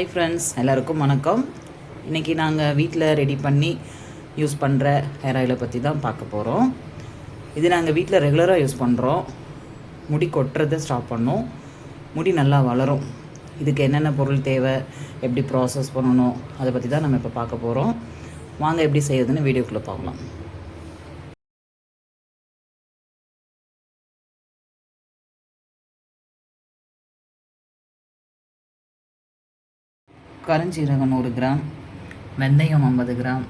Hi friends, எல்லாருக்கும் வணக்கம். இன்றைக்கி நாங்கள் வீட்டில் ரெடி பண்ணி யூஸ் பண்ணுற ஹேர் ஆயிலை பற்றி தான் பார்க்க போகிறோம். இது நாங்கள் வீட்டில் ரெகுலராக யூஸ் பண்ணுறோம். முடி கொட்டுறதை ஸ்டாப் பண்ணோம், முடி நல்லா வளரும். இதுக்கு என்னென்ன பொருள் தேவை, எப்படி ப்ராசஸ் பண்ணணும், அதை பற்றி தான் நம்ம இப்போ பார்க்க போகிறோம். வாங்க எப்படி செய்யுதுன்னு வீடியோக்குள்ளே பார்க்கலாம். கருஞ்சீரகம் 100 கிராம், வெந்தயம் 50 கிராம்,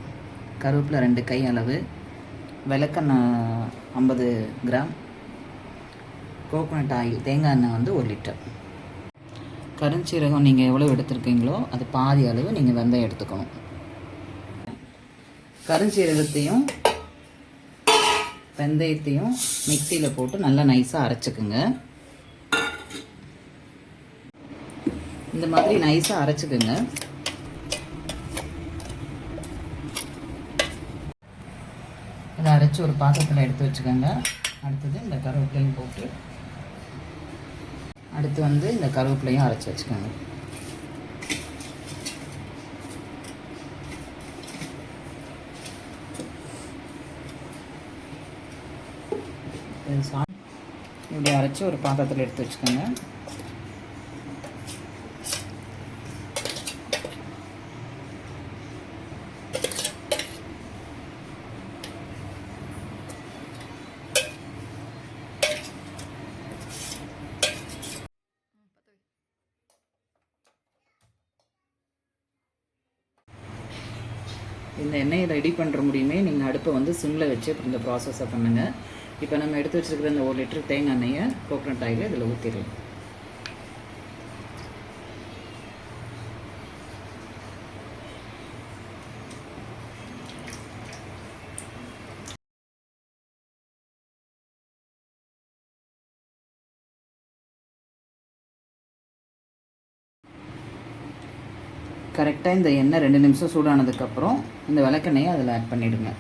கருவேப்பிலை 2 கை அளவு, விளக்கெண்ணெய் 50 கிராம், கோகோனட் ஆயில் தேங்காய் எண்ணெய் 1 லிட்டர். கருஞ்சீரகம் நீங்கள் எவ்வளோ எடுத்துருக்கீங்களோ அது பாதி அளவு நீங்கள் வெந்தயம் எடுத்துக்கணும். கருஞ்சீரகத்தையும் வெந்தயத்தையும் மிக்சியில் போட்டு நல்லா நைஸாக அரைச்சிக்குங்க. இந்த மாதிரி நைஸாக அரைச்சிக்குங்க. இதை அரைச்சி ஒரு பாத்திரத்தில் எடுத்து வச்சுக்கோங்க. அடுத்தது இந்த கருவேப்பிலையும் போட்டு அடுத்து இந்த கருவேப்பிலையும் அரைச்சி வச்சுக்கோங்க. இப்படி அரைச்சி ஒரு பாத்திரத்தில் எடுத்து வச்சுக்கோங்க. இந்த எண்ணெயை ரெடி பண்ணுற முடியுமே நீங்கள் அடுப்பை சிம்மில் வச்சு இந்த ப்ராசஸை பண்ணுங்கள். இப்போ நம்ம எடுத்து வச்சுருக்கிற இந்த 1 லிட்டர் தேங்காய் எண்ணெயை கோகோனட் ஆயில் இதில் ஊற்றிடலாம். கரெக்டாக இந்த எண்ணெய் 2 நிமிஷம் சூடானதுக்கப்புறம் இந்த விளக்கெண்ணெயை அதில் ஆட் பண்ணிவிடுங்க.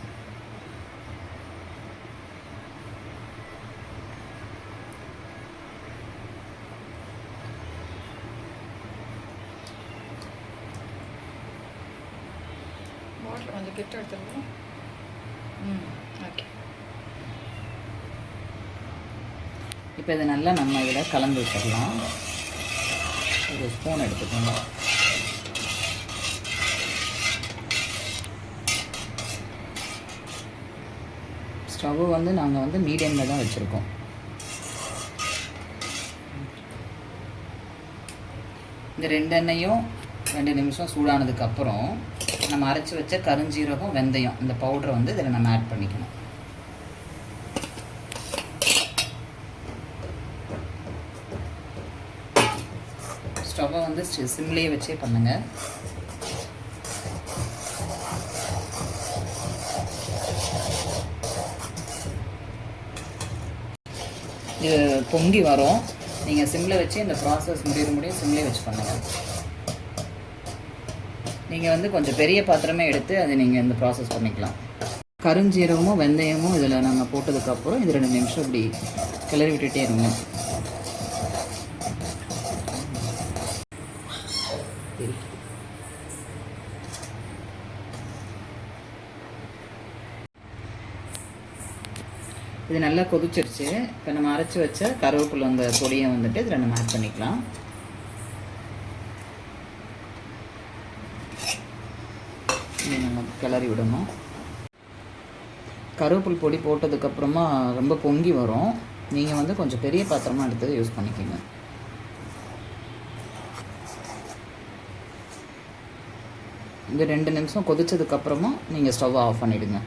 கொஞ்சம் கிட்ட எடுத்துருங்க. ஓகே. இப்போ இதை நல்லா நம்ம இதில் கலந்து வச்சிடலாம். ஒரு ஸ்பூன் எடுத்துக்கோங்க. ஸ்டவ் நாங்கள் மீடியமில் தான் வச்சுருக்கோம். இந்த 2 எண்ணெயும் 2 நிமிஷம் சூடானதுக்கப்புறம் நம்ம அரைச்சி வச்ச கருஞ்சீரகம் வெந்தயம் இந்த பவுடரை இதில் நம்ம ஆட் பண்ணிக்கணும். ஸ்டவ்வை சிம்லேயே வச்சே பண்ணுங்கள். இது பொங்கி வரும். நீங்கள் சிம்மில் வச்சு இந்த ப்ராசஸ் முடியும் சிம்லேயே வச்சு பண்ணுங்கள். நீங்கள் கொஞ்சம் பெரிய பாத்திரமே எடுத்து அதை நீங்கள் இந்த ப்ராசஸ் பண்ணிக்கலாம். கருஞ்சீரகமும் வெந்தயமும் இதில் நாங்கள் போட்டதுக்கப்புறம் இது 2 நிமிஷம் இப்படி கிளறி விட்டுட்டே இருங்க. இது நல்லா கொதிச்சிருச்சு. இப்போ நம்ம அரைச்சி வச்ச கருவேப்பிலை அந்த பொடியை இதில் நம்ம ஆட் பண்ணிக்கலாம். இது நம்ம கிளறி விடணும். கருவேப்பிலை பொடி போட்டதுக்கப்புறமா ரொம்ப பொங்கி வரும். நீங்கள் கொஞ்சம் பெரிய பாத்திரமாக எடுத்து யூஸ் பண்ணிக்கோங்க. இந்த 2 நிமிஷம் கொதிச்சதுக்கப்புறமா நீங்கள் ஸ்டவ் ஆஃப் பண்ணிவிடுங்க.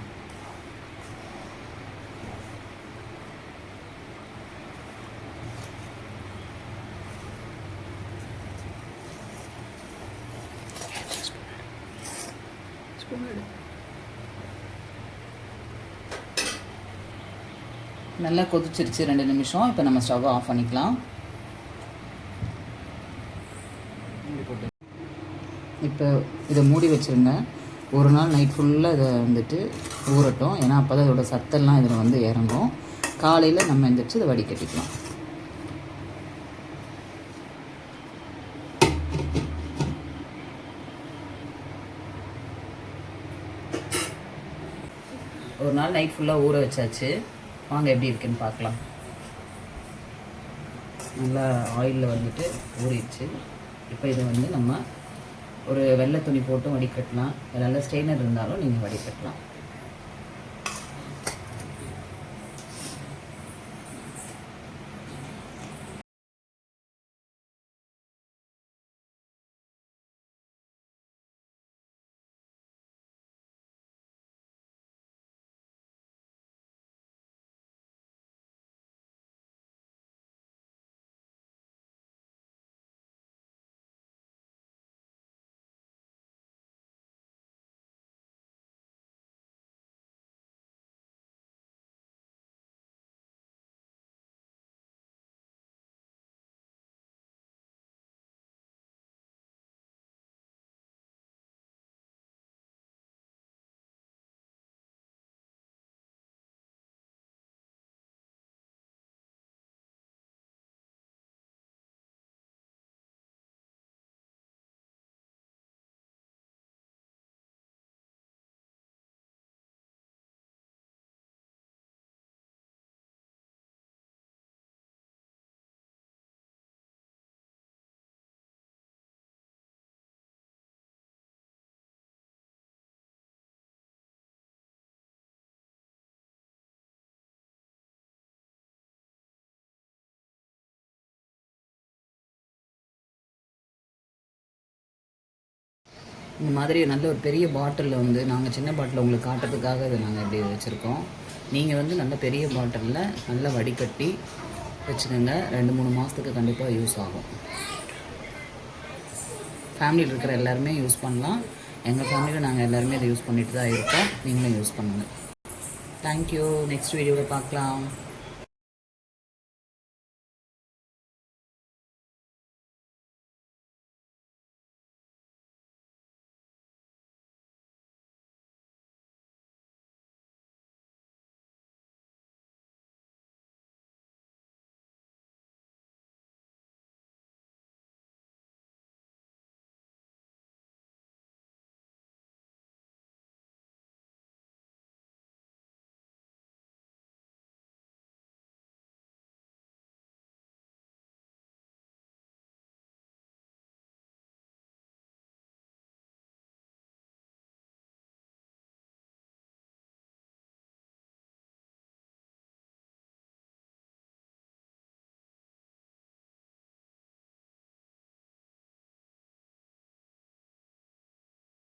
நல்லா கொதிச்சிருச்சு 2 நிமிஷம். இப்போ நம்ம ஸ்டவ் ஆஃப் பண்ணிக்கலாம். இப்போ இதை மூடி வச்சுருங்க. ஒரு நாள் நைட் ஃபுல்லாக இதை ஊறட்டும். ஏன்னா அப்போ தான் இதோட சத்தெல்லாம் இதில் இறங்கும். காலையில் நம்ம எந்திரிச்சு இதை வடிகட்டிக்கலாம். நாள் நைட் ஃபுல்லாக ஊற வச்சாச்சு. வாங்க எப்படி இருக்குன்னு பார்க்கலாம். நல்லா ஆயிலில் வந்துட்டு ஊறிடுச்சு. இப்போ இதை வந்து நம்ம ஒரு வெள்ளை துணி போட்டு வடிகட்டலாம். நல்ல ஸ்ட்ரெயினர் இருந்தாலும் நீங்கள் வடிகட்டலாம். இந்த மாதிரி நல்ல ஒரு பெரிய பாட்டிலில் வந்து நாங்கள் சின்ன பாட்டில் உங்களுக்கு காட்டுறதுக்காக இதை நாங்கள் இப்படி வச்சுருக்கோம். நீங்கள் வந்து நல்ல பெரிய பாட்டிலில் நல்லா வடிகட்டி வச்சுக்கோங்க. 2-3 மாதத்துக்கு கண்டிப்பாக யூஸ் ஆகும். ஃபேமிலியில் இருக்கிற எல்லாருமே யூஸ் பண்ணலாம். எங்கள் ஃபேமிலியில் நாங்கள் எல்லாருமே இதை யூஸ் பண்ணிட்டு தான் இருக்கோம். நீங்களும் யூஸ் பண்ணுங்கள். தேங்க்யூ. நெக்ஸ்ட் வீடியோவில் பார்க்கலாம்.